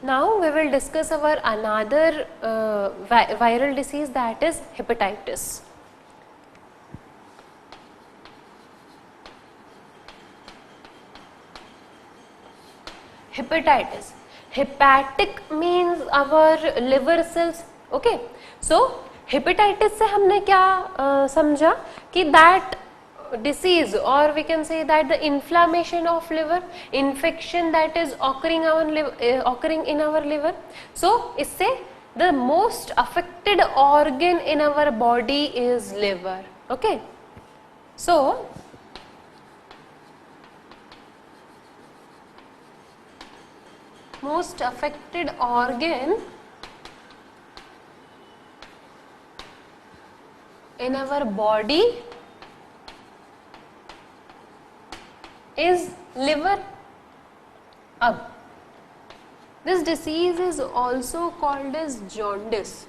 Now we will discuss our another viral disease, that is hepatitis. Hepatitis. Hepatic means our liver cells. Okay. So hepatitis से हमने क्या समझा कि that disease, or we can say that the inflammation of liver, infection that is occurring in our liver. So इससे the most affected organ in our body is liver. Okay. So most affected organ in our body is liver. Ab this disease is also called as jaundice.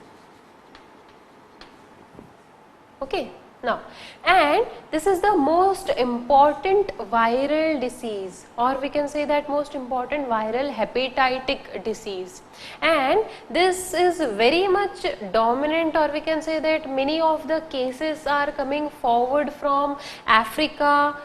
Okay. Now, and this is the most important viral disease, or we can say that most important viral hepatitic disease, and this is very much dominant, or we can say that many of the cases are coming forward from Africa,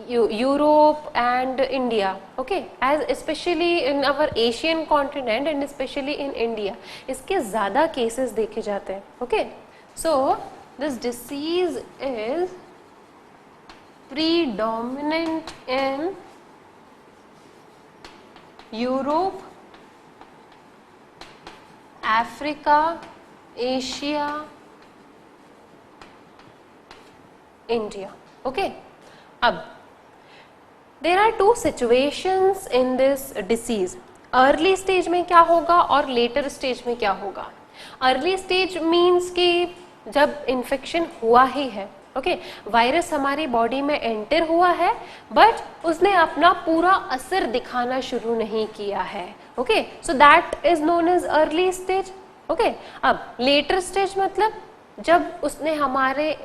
Europe and India. Okay, as especially in our Asian continent and especially in India इसके ज़्यादा cases देखे जाते हैं. Okay, so this disease is predominant in Europe, Africa, Asia, India. Okay. अब there are two situations in this disease. Early stage में क्या होगा और later stage में क्या होगा. Early stage means कि जब इन्फेक्शन हुआ ही है, ओके, वायरस हमारी बॉडी में एंटर हुआ है बट उसने अपना पूरा असर दिखाना शुरू नहीं किया है. Okay, so that is known as early stage. Okay, अब लेटर स्टेज मतलब जब उसने हमारे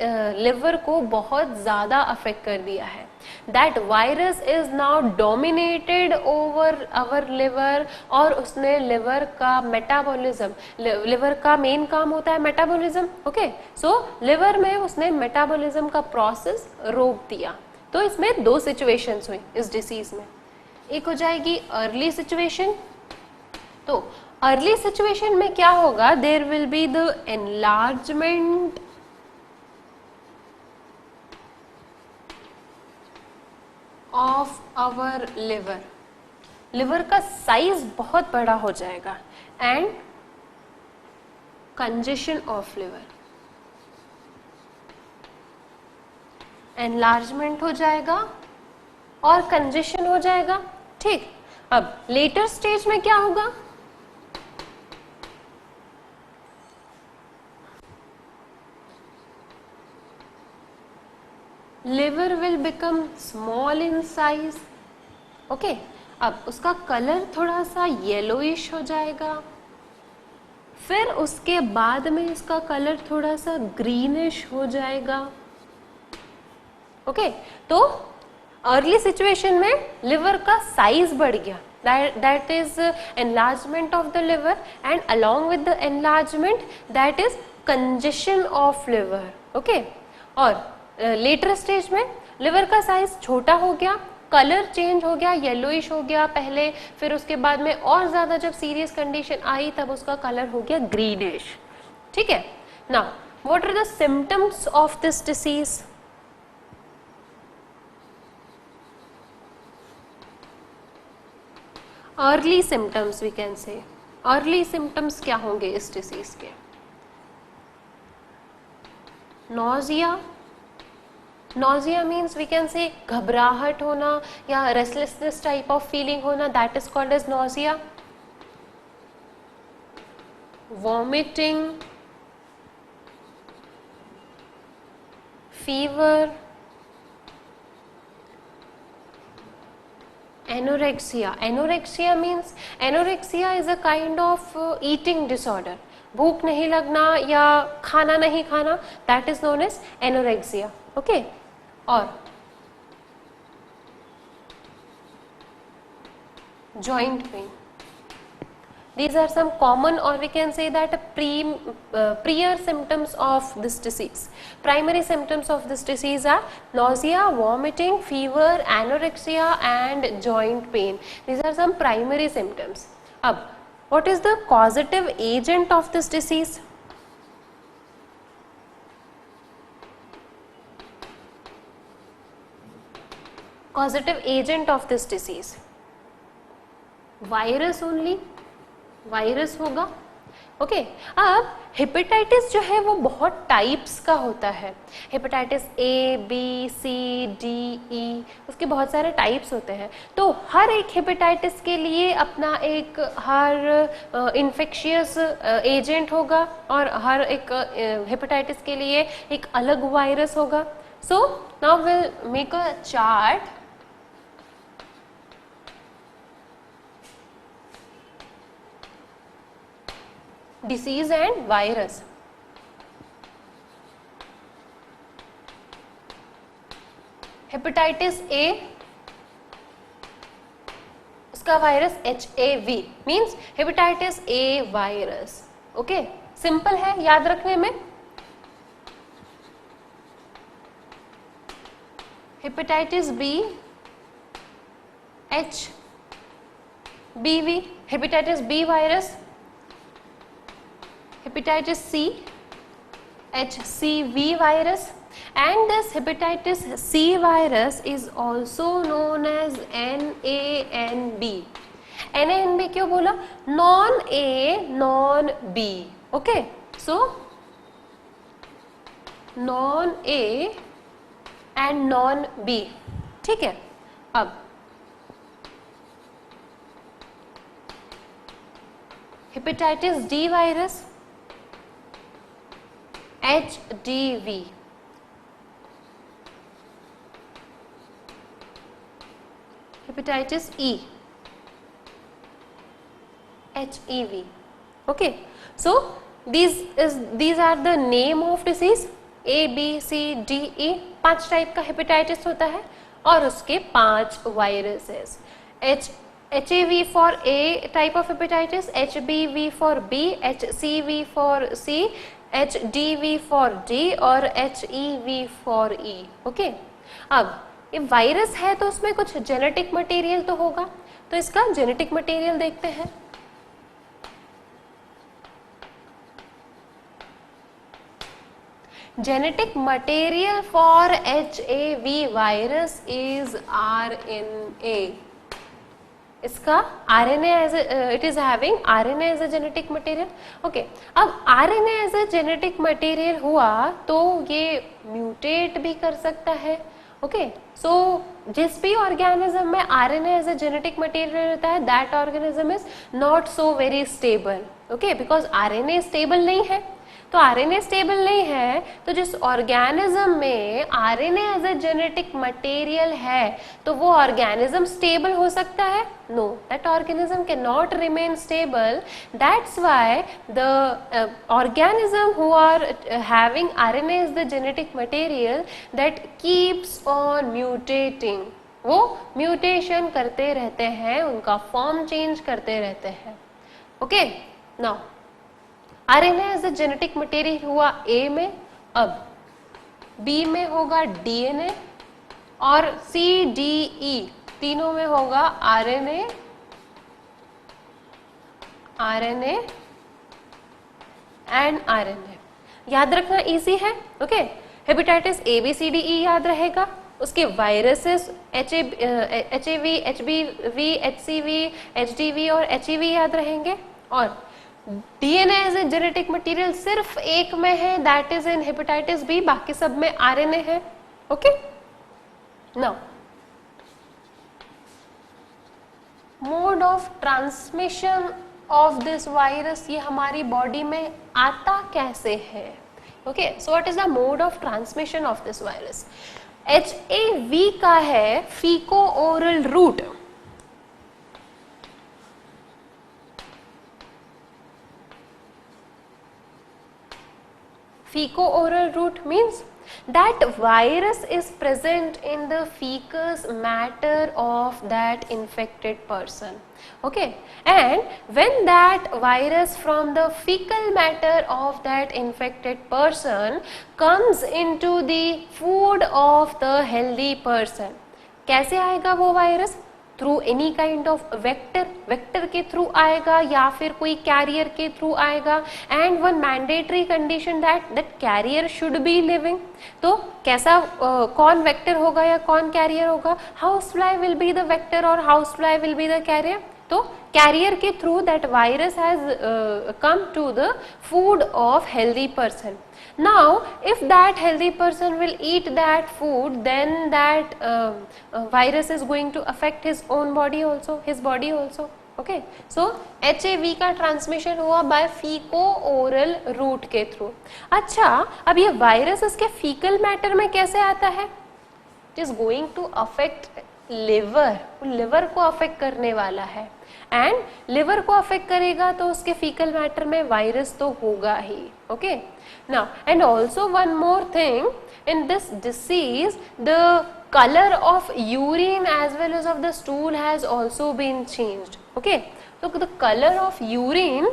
लिवर को बहुत ज़्यादा अफेक्ट कर दिया है. That virus is now dominated over our liver, और उसने लिवर का मेटाबॉलिज्म, लिवर का मेन काम होता है मेटाबॉलिज्म. ओके, सो लिवर में उसने मेटाबॉलिज्म का प्रोसेस रोक दिया. तो इसमें दो सिचुएशंस हुई इस डिसीज में. एक हो जाएगी अर्ली सिचुएशन. तो अर्ली सिचुएशन में क्या होगा, there will be the enlargement of our liver. Liver का साइज बहुत बड़ा हो जाएगा and congestion of liver, enlargement हो जाएगा और कंजेशन हो जाएगा. ठीक, अब लेटर स्टेज में क्या होगा, liver will become small in size. Okay, अब उसका कलर थोड़ा सा येलोइश हो जाएगा, फिर उसके बाद में इसका कलर थोड़ा सा ग्रीनिश हो जाएगा. ओके, तो अर्ली सिचुएशन में लिवर का साइज बढ़ गया, that is enlargement of the liver, and along with the enlargement that is congestion of liver. Okay, और लेटर स्टेज में लिवर का साइज छोटा हो गया, कलर चेंज हो गया, येलोइश हो गया पहले, फिर उसके बाद में और ज़्यादा जब सीरियस कंडीशन आई तब उसका कलर हो गया ग्रीनिश. ठीक है. Now what are the symptoms of this disease. Early symptoms we can say. Early symptoms क्या होंगे इस डिसीज के, nausea. Nausea means we can say घबराहट होना या रेस्टलेसनेस टाइप ऑफ फीलिंग होना, that is called as nausea. Vomiting, fever, anorexia. Anorexia means, anorexia is a kind of eating disorder. भूख नहीं लगना या खाना नहीं खाना, that is known as anorexia. Okay, और joint pain. These are some common, or we can say that prior symptoms of this disease. Primary symptoms of this disease are nausea, vomiting, fever, anorexia and joint pain. These are some primary symptoms. अब what is the causative agent of this disease? Causative agent of this disease, virus only, virus होगा. Okay अब hepatitis जो है वो बहुत types का होता है. Hepatitis A, B, C, D, E, उसके बहुत सारे टाइप्स होते हैं. तो हर एक हेपेटाइटिस के लिए अपना एक हर इन्फेक्शियस एजेंट होगा और हर एक हेपेटाइटिस के लिए एक अलग वायरस होगा. So now will make a chart. Disease and virus. Hepatitis A, उसका virus HAV means hepatitis A virus. Okay simple है याद रखने में. Hepatitis B HBV, hepatitis B virus. Hepatitis C, HCV virus, and this hepatitis C virus is also known as NANB. NANB क्यों बोला? Non A, non B. Okay, so non A and non B. ठीक है. अब hepatitis D virus, HDV. Hepatitis E, HEV. Okay, so these are the name of disease. A, B, C, D, E. 5 type का hepatitis होता है और उसके 5 viruses. HAV for A type of hepatitis, HBV for B, HCV for C, HDV for D और HEV for E. Okay अब ये virus है तो उसमें कुछ जेनेटिक मटेरियल तो होगा, तो इसका जेनेटिक मटेरियल देखते हैं. Genetic material for HAV virus is RNA. इसका RNA it is having RNA as a genetic material. Okay अब RNA as a genetic material हुआ तो ये म्यूटेट भी कर सकता है. ओके सो जिस भी ऑर्गेनिज्म में RNA as a genetic material रहता है that organism is not so very stable. Okay because RNA stable नहीं है. तो RNA स्टेबल नहीं है तो जिस ऑर्गेनिज्म में RNA as a genetic material है तो वो ऑर्गेनिज्म स्टेबल हो सकता है? No, that organism can not remain stable. That's why the organism who are having RNA as the genetic material that keeps on mutating. वो mutation करते रहते हैं, उनका फॉर्म चेंज करते रहते हैं. Okay now RNA as a genetic material हुआ A में. अब B में होगा DNA और C, D, E तीनों में होगा RNA एंड RNA. याद रखना इजी है. Okay hepatitis A, B, C, D, E याद रहेगा. उसके viruses HAV, HBV, HCV, HDV और HEV याद रहेंगे. और DNA as a genetic material सिर्फ एक में है, that is in hepatitis B. बाकी सब में RNA है. Okay now mode of transmission of this virus, ये हमारी बॉडी में आता कैसे है? Okay so what is the mode of transmission of this virus? HAV का है feco oral route. fecal-oral route means that virus is present in the fecal matter of that infected person. Okay, and when that virus from the fecal matter of that infected person comes into the food of the healthy person, कैसे आएगा वो वायरस? Through any kind of vector, vector के through आएगा या फिर कोई carrier के थ्रू आएगा, and one mandatory condition that carrier should be living. तो कैसा कौन वेक्टर होगा या कौन कैरियर होगा? House fly will be the vector और house fly will be the carrier. तो कैरियर के through that virus has come to the food of healthy person. Now, if that healthy person will eat that food, then that virus is going to affect his own body also, his body also. Okay, so HIV का transmission हुआ bye फीको-ओरल root के through. अच्छा, अब ये virus इसके faecal matter में कैसे आता है? It is going to affect liver, liver को अफेक्ट करने वाला है, एंड लिवर को अफेक्ट करेगा तो उसके फीकल मैटर में वायरस तो होगा ही. Okay, now and also one more thing, in this disease the color of urine as well as of the stool has also been changed. Okay, so the color of urine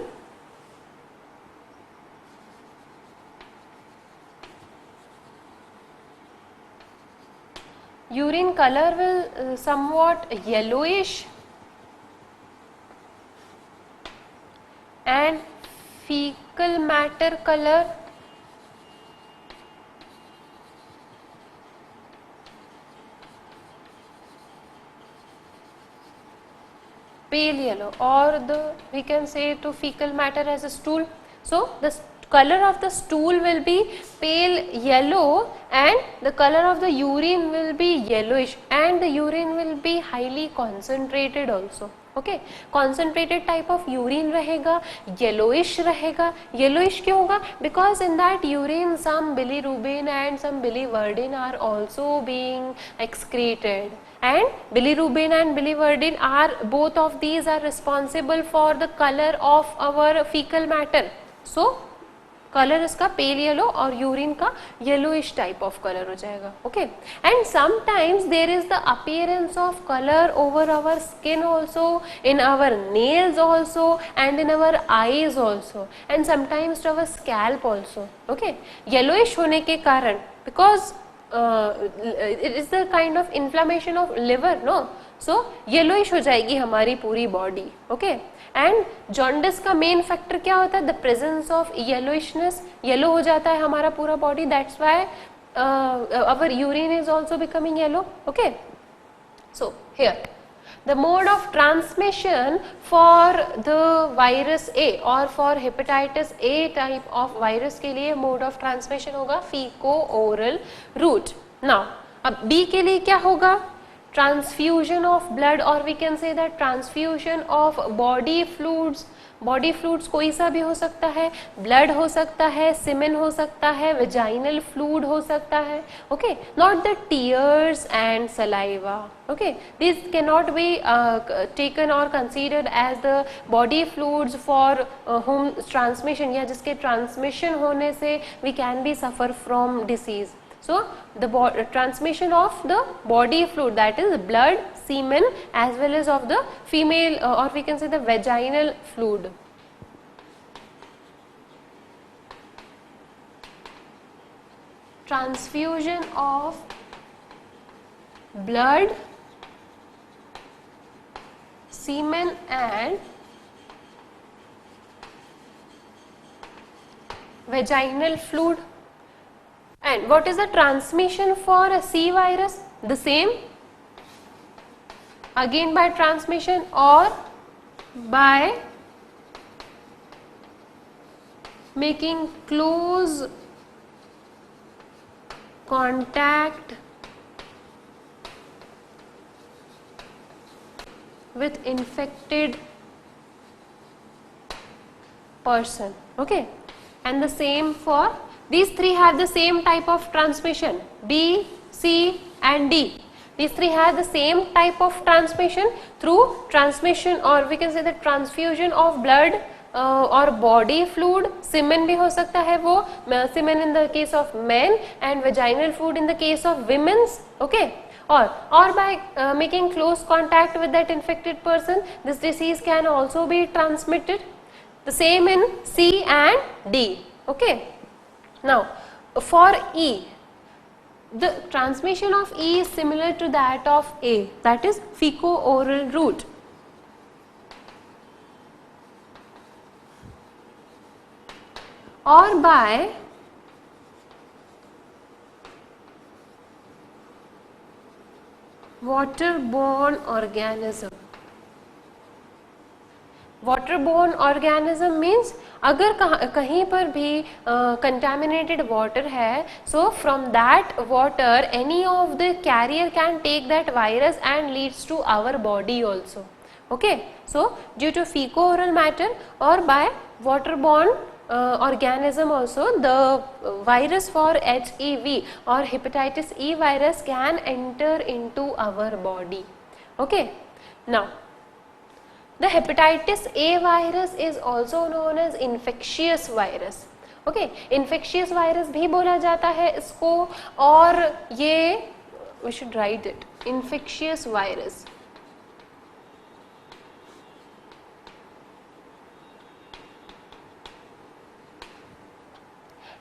color will somewhat yellowish and fecal matter color pale yellow, or the we can say to fecal matter as a stool. So the color of the stool will be pale yellow and the color of the urine will be yellowish, and the urine will be highly concentrated also. Okay, concentrated type of urine रहेगा, yellowish रहेगा. yellowish क्यों होगा? Because in that urine some bilirubin and some biliverdin are also being excreted, and bilirubin and biliverdin are, both of these are responsible for the color of our fecal matter. So colour इसका pale yellow और urine का yellowish type of colour हो जाएगा. Okay, and sometimes there is the appearance of colour over our skin also, in our nails also, and in our eyes also, and sometimes to our scalp also. Okay, yellowish होने के कारण, because it is the kind of inflammation of liver, no, so yellowish हो जाएगी हमारी पूरी body. Okay, and jaundice का main factor क्या होता है? The presence of yellowishness. Yellow हो जाता है हमारा पूरा body, that's why our urine is also becoming yellow. Okay, so here the mode of transmission for the virus A और for hepatitis A type of virus के लिए mode of transmission होगा feco-oral route. Now अब B के लिए क्या होगा? Transfusion of blood, or we can say that transfusion of body fluids. Body fluids कोई सा भी हो सकता है, ब्लड हो सकता है, सीमेन हो सकता है, वेजाइनल फ्लूइड हो सकता है. Okay, not the tears and saliva. Okay, this can not be taken और considered as the body fluids for home transmission, या जिसके ट्रांसमिशन होने से we can be suffer from disease. So the transmission of the body fluid, that is blood, semen, as well as of the female or we can say the vaginal fluid. Transfusion of blood, semen and vaginal fluid. And what is the transmission for a C virus? The same, again by transmission or by making close contact with infected person. Okay, and the same for these three have the same type of transmission, B, C and D. These three have the same type of transmission through transmission, or we can say the transfusion of blood, और body fluid, semen भी हो सकता है वो, semen in the case of men and vaginal fluid in the case of womens, okay. Or by making close contact with that infected person, this disease can also be transmitted. The same in C and D, okay. Now for E, the transmission of E is similar to that of A, that is fecal-oral route. Or by waterborne organism. Waterborne organism means अगर कहीं पर भी contaminated water है, so from that water any of the carrier can take that virus and leads to our body also, okay. So due to fecal-oral matter or by waterborne organism also, the virus for HEV or hepatitis E virus can enter into our body, okay. Now the hepatitis A virus is also known as infectious virus, okay. infectious virus भी बोला जाता है इसको, और ये we should write it, infectious virus.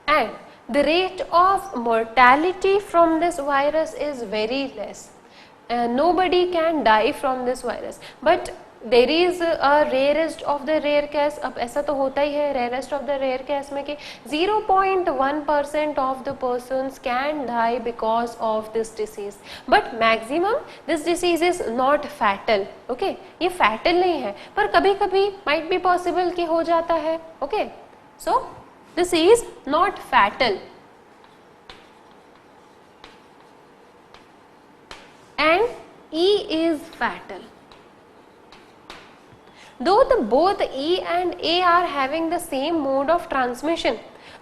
And the rate of mortality from this virus is very less. Nobody can die from this virus, but there is a rarest of the rare case. अब ऐसा तो होता ही है rarest of the rare case में कि 0.1% of the persons can die because of this disease, but maximum this disease is not fatal, okay. ये fatal नहीं है, पर कभी कभी might be possible कि हो जाता है, okay. So this is not fatal and E is fatal. Though the both E and A are having the same mode of transmission,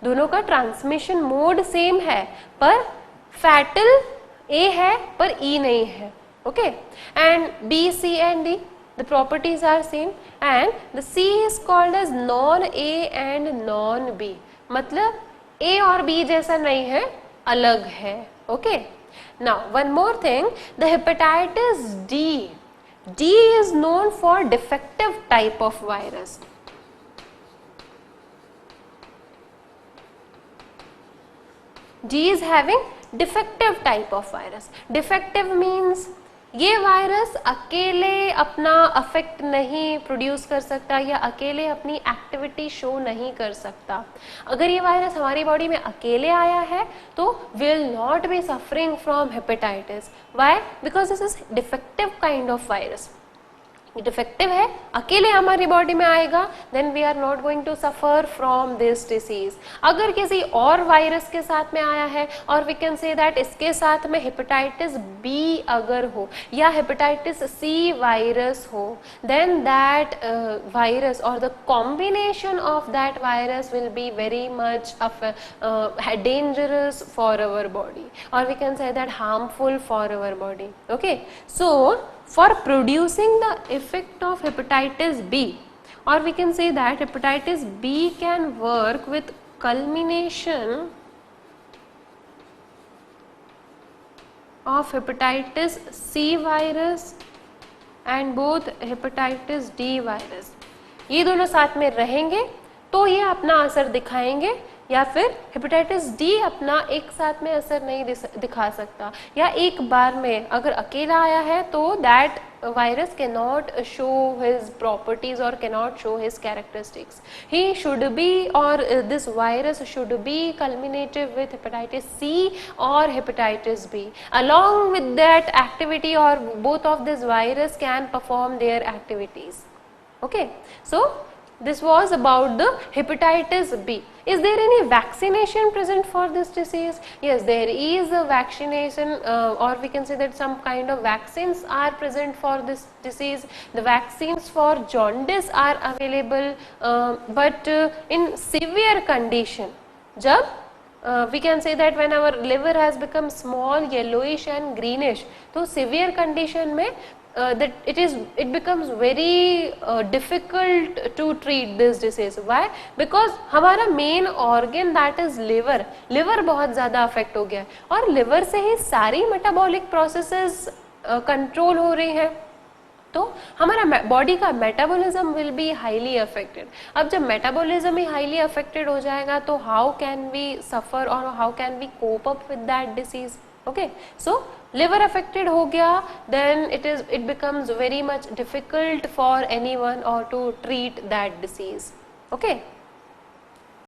दोनों का transmission mode same है, पर fatal A है पर E नहीं है, okay. And B, C and D, the properties are same, and the C is called as non A and non B. मतलब A और B जैसा नहीं है, अलग है, okay. Now one more thing, the hepatitis D. D is known for defective type of virus. D is having defective type of virus. Defective means ये virus अकेले अपना अफेक्ट नहीं प्रोड्यूस कर सकता या अकेले अपनी एक्टिविटी शो नहीं कर सकता. अगर ये वायरस हमारी बॉडी में अकेले आया है तो will not be suffering from hepatitis. Why? Because this is defective kind of virus. Defective है, अकेले हमारी बॉडी में आएगा, then we are not going to suffer from this disease. अगर किसी और वायरस के साथ में आया है और वी कैन से दैट इसके साथ में हेपेटाइटिस बी अगर हो या हेपेटाइटिस सी वायरस हो, देन दैट वायरस और the combination of that virus will be very much dangerous for our body, or we can say that harmful for our body, okay. So for producing the effect of hepatitis B, or we can say that hepatitis B can work with culmination of hepatitis C virus and both hepatitis D virus. ये दोनों साथ में रहेंगे तो ये अपना असर दिखाएंगे, या फिर हेपेटाइटिस डी अपना एक साथ में असर नहीं दिखा सकता, या एक बार में अगर अकेला आया है तो that virus cannot show his properties or cannot show his characteristics. He should be, or this virus should be culminated with hepatitis C or hepatitis B. Along with that activity, or both of this virus can perform their activities, okay. So this was about the hepatitis B. Is there any vaccination present for this disease? Yes, there is a vaccination, or we can say that some kind of vaccines are present for this disease. The vaccines for jaundice are available, but in severe condition, jab we can say that when our liver has become small, yellowish and greenish, तो severe condition में that it becomes very difficult to treat this disease. Why? Because हमारा main organ that is liver बहुत ज़्यादा affect हो गया है और liver से ही सारी metabolic processes कंट्रोल हो रही हैं, तो हमारा बॉडी का metabolism will be highly affected. अब जब मेटाबॉलिज्म ही हाईली अफेक्टेड हो जाएगा तो हाउ कैन वी सफर और how can we cope up with that disease. Okay, so liver affected हो गया, then it becomes very much difficult for anyone और to treat that disease. Okay.